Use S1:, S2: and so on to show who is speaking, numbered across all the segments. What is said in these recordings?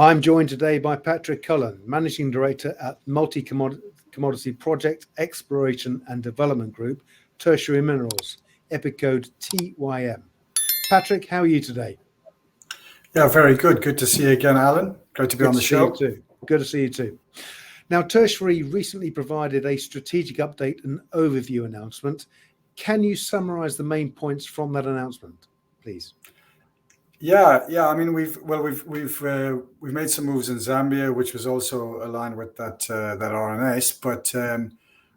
S1: I'm joined today by Patrick Cullen, Managing Director at Multi-Commodity Project Exploration and Development Group, Tertiary Minerals, Epicode TYM. Patrick, how are you today?
S2: Yeah, very good. Good to see you again, Alan. Great to be on the show.
S1: Good to see you too. Good to see you too. Now, Tertiary recently provided a strategic update and overview announcement. Can you summarize the main points from that announcement, please?
S2: Yeah. I mean, we've made some moves in Zambia, which was also aligned with that RNS. But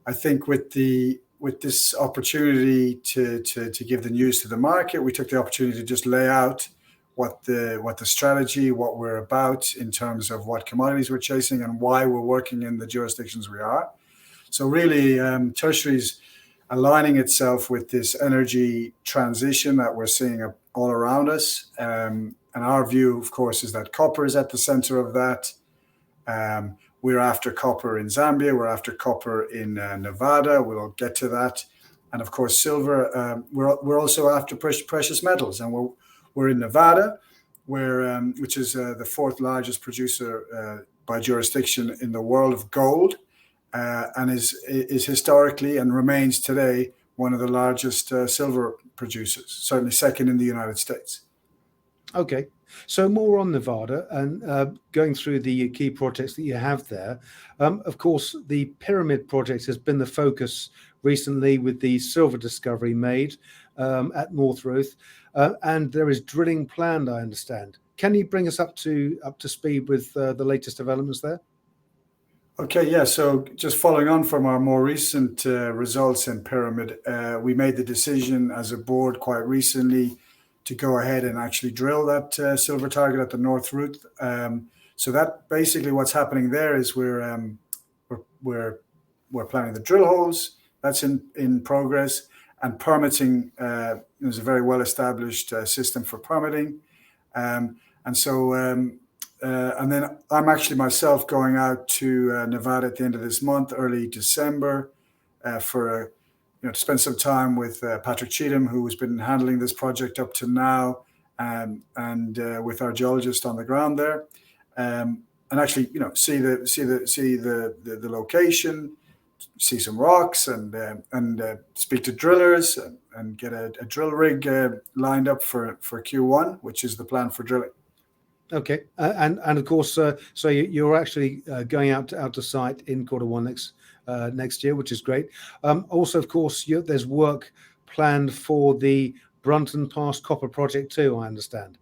S2: I think with this opportunity to give the news to the market, we took the opportunity to just lay out what the strategy, what we're about in terms of what commodities we're chasing and why we're working in the jurisdictions we are. So really, Tertiary's aligning itself with this energy transition that we're seeing all around us. And our view, of course, is that copper is at the center of that. We're after copper in Zambia. We're after copper in Nevada. We'll get to that. And of course, silver. We're also after precious metals, and we're in Nevada, which is the fourth largest producer by jurisdiction in the world of gold, and is historically and remains today one of the largest silver producers, certainly second in the United States.
S1: Okay, so more on Nevada and going through the key projects that you have there. Of course, the Pyramid project has been the focus recently with the silver discovery made at North Ruth, and there is drilling planned, I understand. Can you bring us up to speed with the latest developments there?
S2: Okay, yeah. So just following on from our more recent results in Pyramid, we made the decision as a board quite recently to go ahead and actually drill that silver target at the North Ruth. So that basically what's happening there is we're planning the drill holes. That's in progress, and permitting is a very well established system for permitting, and then I'm actually myself going out to Nevada at the end of this month, early December, to spend some time with Patrick Cheatham, who has been handling this project up to now, and with our geologist on the ground there, and actually see the location, see some rocks, and speak to drillers and get a drill rig lined up for Q1, which is the plan for drilling.
S1: Okay, and of course, so you're actually going out to site in Q1 next year, which is great. Also, of course, there's work planned for the Brunton Pass Copper Project too, I understand.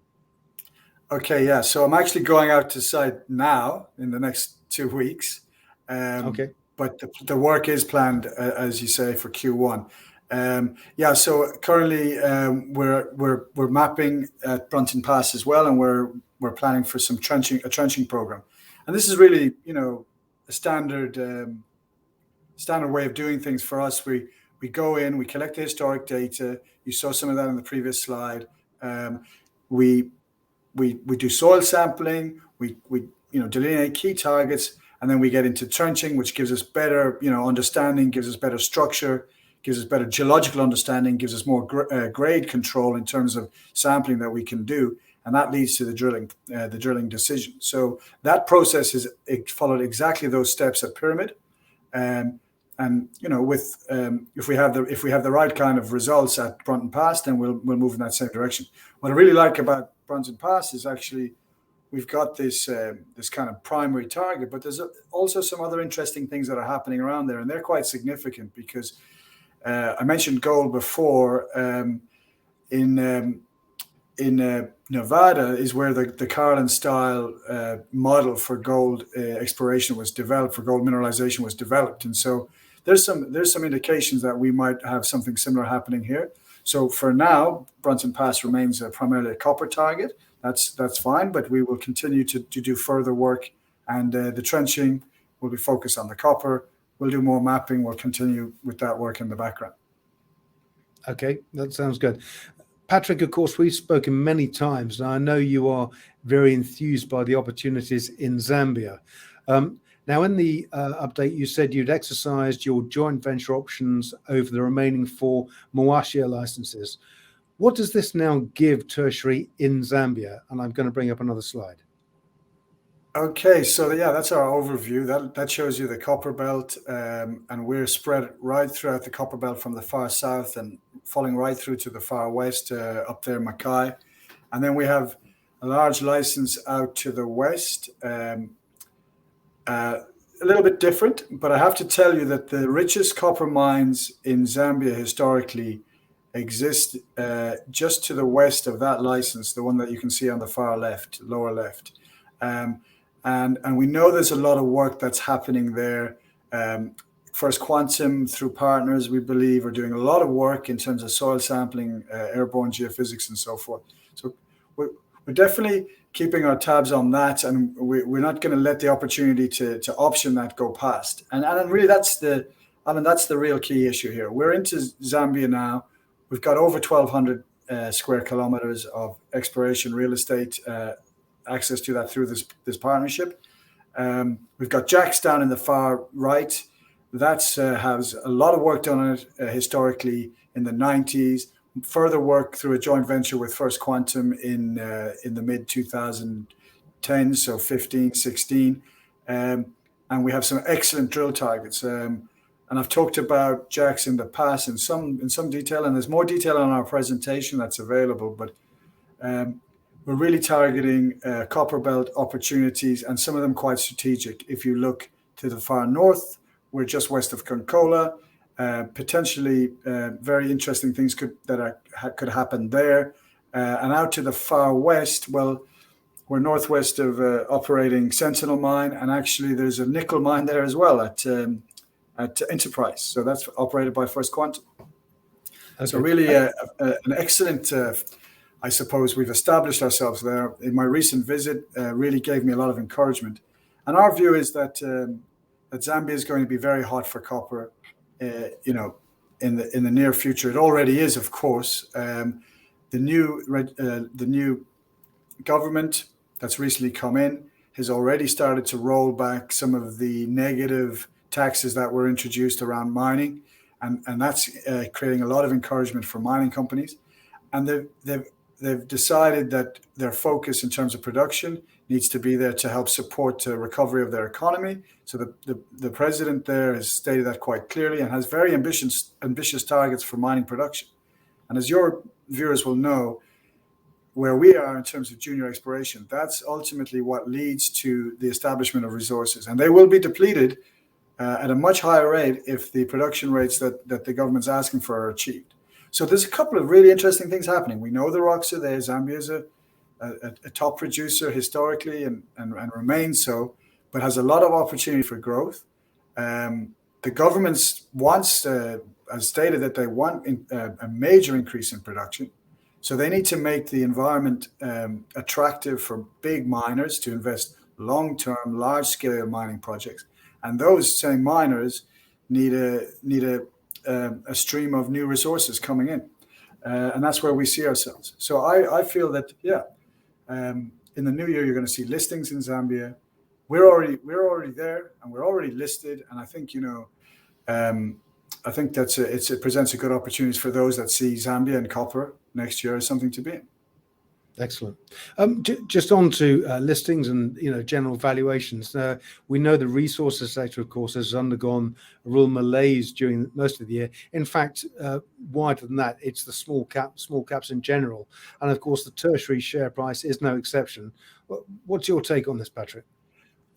S2: Okay, yeah. So I'm actually going out to site now in the next 2 weeks.
S1: Okay.
S2: But the work is planned, as you say, for Q1. Yeah. So currently, we're mapping at Brunton Pass as well, and we're planning for some trenching program. And this is really, a standard way of doing things for us. We go in, we collect the historic data. You saw some of that in the previous slide. We do soil sampling. We delineate key targets, and then we get into trenching, which gives us better understanding, gives us better structure, gives us better geological understanding, gives us more grade control in terms of sampling that we can do, and that leads to the drilling decision. So that process it followed exactly those steps at Pyramid, and if we have the right kind of results at Brunton Pass, then we'll move in that same direction. What I really like about Brunton Pass is actually we've got this kind of primary target, but there's also some other interesting things that are happening around there, and they're quite significant because I mentioned gold before. In Nevada is where the Cullen style model for gold exploration was developed, for gold mineralization was developed, and so there's some indications that we might have something similar happening here. So for now, Brunton Pass remains primarily a copper target. That's fine, but we will continue to do further work, and the trenching will be focused on the copper. We'll do more mapping. We'll continue with that work in the background.
S1: Okay, that sounds good. Patrick, of course, we've spoken many times, and I know you are very enthused by the opportunities in Zambia. Now, in the update, you said you'd exercised your joint venture options over the remaining 4 Mwashia licenses. What does this now give Tertiary in Zambia? And I'm going to bring up another slide.
S2: Okay, so yeah, that's our overview. That shows you the copper belt, and we're spread right throughout the copper belt from the far south and falling right through to the far west, up there, Mackay, and then we have a large license out to the west. Uh, a little bit different, but I have to tell you that the richest copper mines in Zambia historically exist just to the west of that license, the one that you can see on the far left, lower left. Um, and we know there's a lot of work that's happening there. First Quantum, through partners, we believe, are doing a lot of work in terms of soil sampling, airborne geophysics, and so forth. So we're definitely keeping our tabs on that, and we're not going to let the opportunity to option that go past. And really, that's the real key issue here. We're into Zambia now. We've got over 1,200 square kilometers of exploration real estate access to that through this partnership. We've got Jack's down in the far right. That has a lot of work done on it historically in the 90s. Further work through a joint venture with First Quantum in the mid 2010s, so 15, 16. And we have some excellent drill targets. And I've talked about Jack's in the past in some detail, and there's more detail on our presentation that's available. But we're really targeting copper belt opportunities, and some of them quite strategic. If you look to the far north, we're just west of Konkola. Potentially very interesting things could happen there. And out to the far west, well, we're northwest of operating Sentinel mine, and actually there's a nickel mine there as well at Enterprise. So that's operated by First Quantum. Okay. So really an excellent, I suppose we've established ourselves there. In my recent visit, really gave me a lot of encouragement. And our view is that Zambia is going to be very hot for copper, in the near future. It already is, of course. The new government that's recently come in has already started to roll back some of the negative taxes that were introduced around mining, and that's creating a lot of encouragement for mining companies. And they've decided that their focus in terms of production needs to be there to help support the recovery of their economy. So the president there has stated that quite clearly and has very ambitious targets for mining production. And as your viewers will know, where we are in terms of junior exploration, that's ultimately what leads to the establishment of resources. And they will be depleted at a much higher rate if the production rates that the government's asking for are achieved. So there's a couple of really interesting things happening. We know the rocks are there. Zambia is a top producer historically and remains so, but has a lot of opportunity for growth. The government has stated that they want a major increase in production. So they need to make the environment attractive for big miners to invest long-term, large-scale mining projects. And those same miners need a stream of new resources coming in. And that's where we see ourselves. So I feel that, in the new year, you're going to see listings in Zambia. We're already there, and we're already listed. And I think, I think it presents a good opportunity for those that see Zambia and copper next year as something to be in.
S1: Excellent. Just on to listings and general valuations. We know the resources sector, of course, has undergone a real malaise during most of the year. In fact, wider than that, it's the small caps in general, and of course, the tertiary share price is no exception. What's your take on this, Patrick?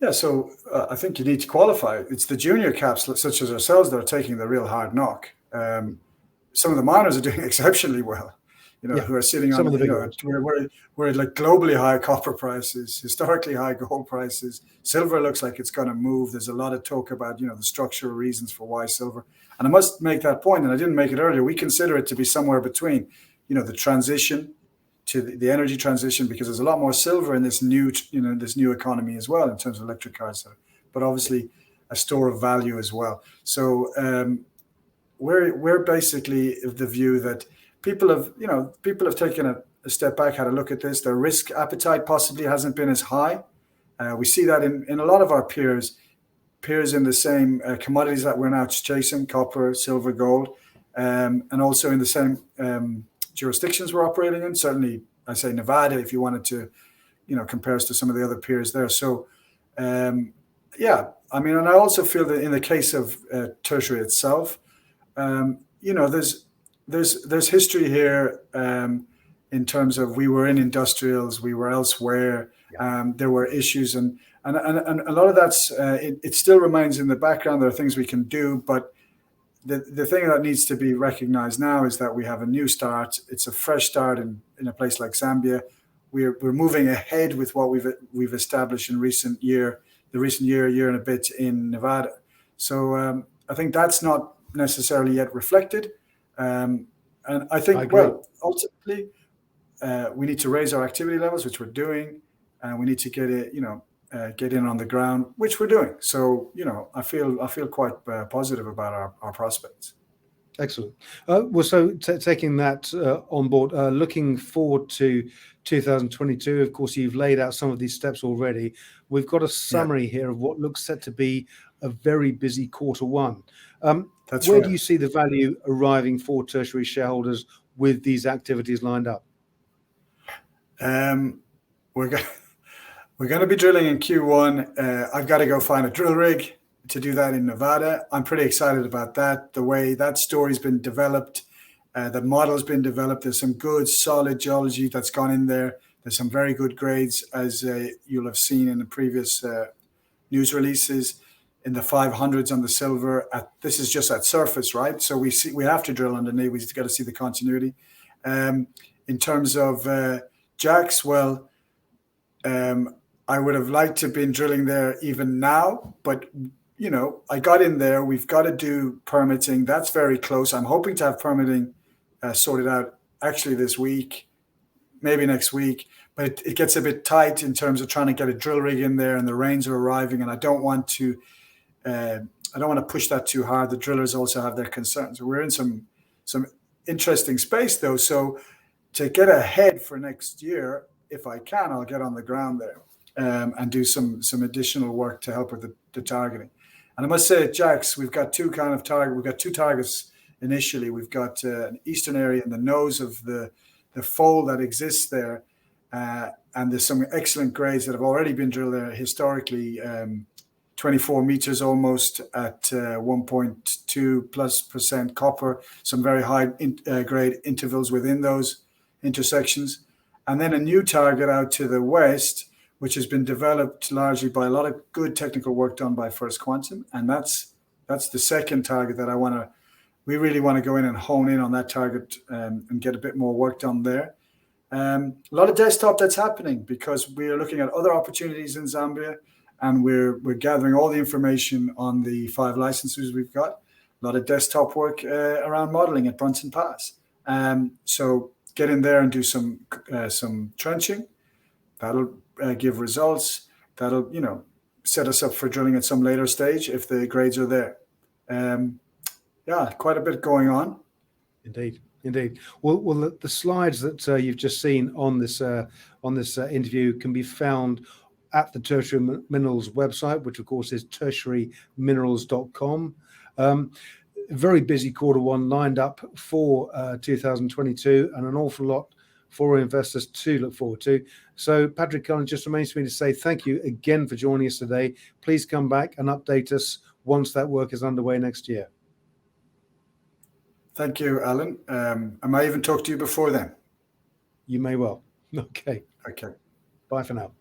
S2: Yeah, so I think you need to qualify. It's the junior caps, such as ourselves, that are taking the real hard knock. Some of the miners are doing exceptionally well. Who are sitting on we're like globally high copper prices, historically high gold prices. Silver looks like it's going to move. There's a lot of talk about the structural reasons for why silver. And I must make that point, and I didn't make it earlier. We consider it to be somewhere between the transition to the energy transition, because there's a lot more silver in this new economy as well in terms of electric cars, but obviously a store of value as well. So we're basically of the view that people have taken a step back, had a look at this. Their risk appetite possibly hasn't been as high. We see that in a lot of our peers in the same commodities that we're now chasing: copper, silver, gold, and also in the same jurisdictions we're operating in. Certainly, I say Nevada, if you wanted to, compare us to some of the other peers there. So Yeah, I mean, and I also feel that in the case of Tertiary itself, there's history here in terms of we were in industrials, we were elsewhere, there were issues, and a lot of that's it still remains in the background. There are things we can do, but the thing that needs to be recognized now is that we have a new start. It's a fresh start in a place like Zambia. We're moving ahead with what we've established in the recent year and a bit in Nevada. So I think that's not necessarily yet reflected. And I think, ultimately, we need to raise our activity levels, which we're doing, and we need to get in on the ground, which we're doing. So, I feel quite positive about our prospects.
S1: Excellent. Well, so taking that on board, looking forward to 2022, of course, you've laid out some of these steps already. We've got a summary here of what looks set to be a very busy Q1. Where do you see the value arriving for Tertiary shareholders with these activities lined up?
S2: We're going to be drilling in Q1. I've got to go find a drill rig to do that in Nevada. I'm pretty excited about that. The way that story's been developed, the model's been developed. There's some good, solid geology that's gone in there. There's some very good grades, as you'll have seen in the previous news releases, in the 500s on the silver. This is just at surface, right? So we have to drill underneath. We've got to see the continuity. In terms of jacks, well, I would have liked to have been drilling there even now, but I got in there. We've got to do permitting. That's very close. I'm hoping to have permitting sorted out actually this week, maybe next week. But it gets a bit tight in terms of trying to get a drill rig in there, and the rains are arriving, and I don't want to push that too hard. The drillers also have their concerns. We're in some interesting space though. So to get ahead for next year, if I can, I'll get on the ground there and do some additional work to help with the targeting. And I must say at Jax, we've got two targets initially. We've got an eastern area in the nose of the fold that exists there. And there's some excellent grades that have already been drilled there historically, 24 meters almost at 1.2+% copper, some very high grade intervals within those intersections. And then a new target out to the west, which has been developed largely by a lot of good technical work done by First Quantum. And that's the second target that we really want to go in and hone in on that target and get a bit more work done there. A lot of desktop that's happening because we are looking at other opportunities in Zambia, and we're gathering all the information on the 5 licenses we've got. A lot of desktop work around modeling at Brunson Pass. So get in there and do some trenching. That'll give results. That'll set us up for drilling at some later stage if the grades are there. Quite a bit going on.
S1: Indeed. Well, the slides that you've just seen on this interview can be found at the Tertiary Minerals website, which of course is tertiaryminerals.com. Very busy Q1 lined up for 2022, and an awful lot for investors to look forward to. So, Patrick Cullen, just remains for me to say thank you again for joining us today. Please come back and update us once that work is underway next year.
S2: Thank you, Alan. I might even talk to you before then.
S1: You may well. Okay.
S2: Okay.
S1: Bye for now.